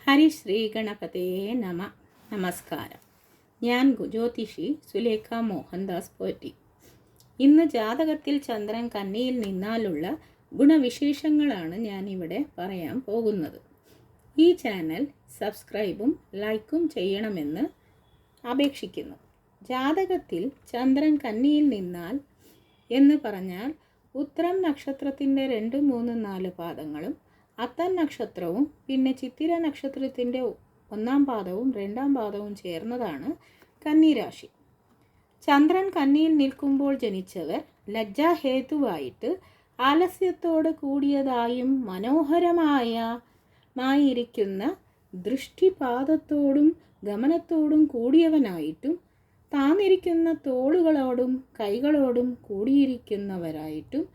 ഹരിശ്രീ ഗണപതേ നമ. നമസ്കാരം. ഞാൻ ജ്യോതിഷി സുലേഖ മോഹൻദാസ് പോറ്റി. ഇന്ന് ജാതകത്തിൽ ചന്ദ്രൻ കന്നിയിൽ നിന്നാലുള്ള ഗുണവിശേഷങ്ങളാണ് ഞാനിവിടെ പറയാൻ പോകുന്നത്. ഈ ചാനൽ സബ്സ്ക്രൈബും ലൈക്കും ചെയ്യണമെന്ന് അപേക്ഷിക്കുന്നു. ജാതകത്തിൽ ചന്ദ്രൻ കന്നിയിൽ നിന്നാൽ എന്ന് പറഞ്ഞാൽ ഉത്തരം നക്ഷത്രത്തിൻ്റെ 2, 3, 4 പാദങ്ങളും അത്തം നക്ഷത്രവും പിന്നെ ചിത്തിര നക്ഷത്രത്തിൻ്റെ 1-ാം പാദവും 2-ാം പാദവും ചേർന്നതാണ് കന്നിരാശി. ചന്ദ്രൻ കന്നിയിൽ നിൽക്കുമ്പോൾ ജനിച്ചവർ ലജ്ജാഹേതുവായിട്ട് ആലസ്യത്തോട് കൂടിയതായും മനോഹരമായിരിക്കുന്ന ദൃഷ്ടിപാതത്തോടും ഗമനത്തോടും കൂടിയവനായിട്ടും താന്നിരിക്കുന്ന തോളുകളോടും കൈകളോടും കൂടിയിരിക്കുന്നവരായിട്ടും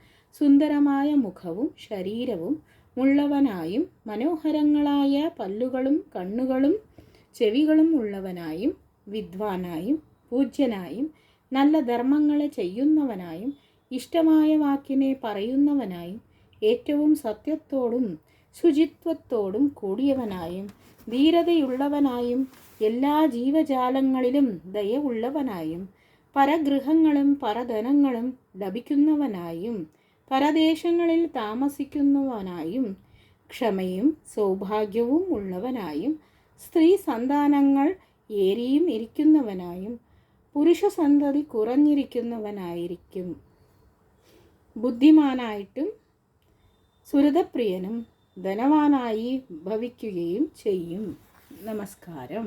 സുന്ദരമായ മുഖവും ശരീരവും ഉള്ളവനായും മനോഹരങ്ങളായ പല്ലുകളും കണ്ണുകളും ചെവികളും ഉള്ളവനായും വിദ്വാനായും പൂജ്യനായും നല്ല ധർമ്മങ്ങളെ ചെയ്യുന്നവനായും ഇഷ്ടമായ വാക്കിനെ പറയുന്നവനായും ഏറ്റവും സത്യത്തോടും ശുചിത്വത്തോടും കൂടിയവനായും ധീരതയുള്ളവനായും എല്ലാ ജീവജാലങ്ങളിലും ദയ ഉള്ളവനായും പരഗൃഹങ്ങളും പരധനങ്ങളും ലഭിക്കുന്നവനായും പരദേശങ്ങളിൽ താമസിക്കുന്നവനായും ക്ഷമയും സൗഭാഗ്യവും ഉള്ളവനായും സ്ത്രീ സന്താനങ്ങൾ ഏറിയും ഇരിക്കുന്നവനായും പുരുഷസന്തതി കുറഞ്ഞിരിക്കുന്നവനായിരിക്കും. ബുദ്ധിമാനായിട്ടും സുഹൃതപ്രിയനും ധനവാനായി ഭവിക്കുകയും ചെയ്യും. നമസ്കാരം.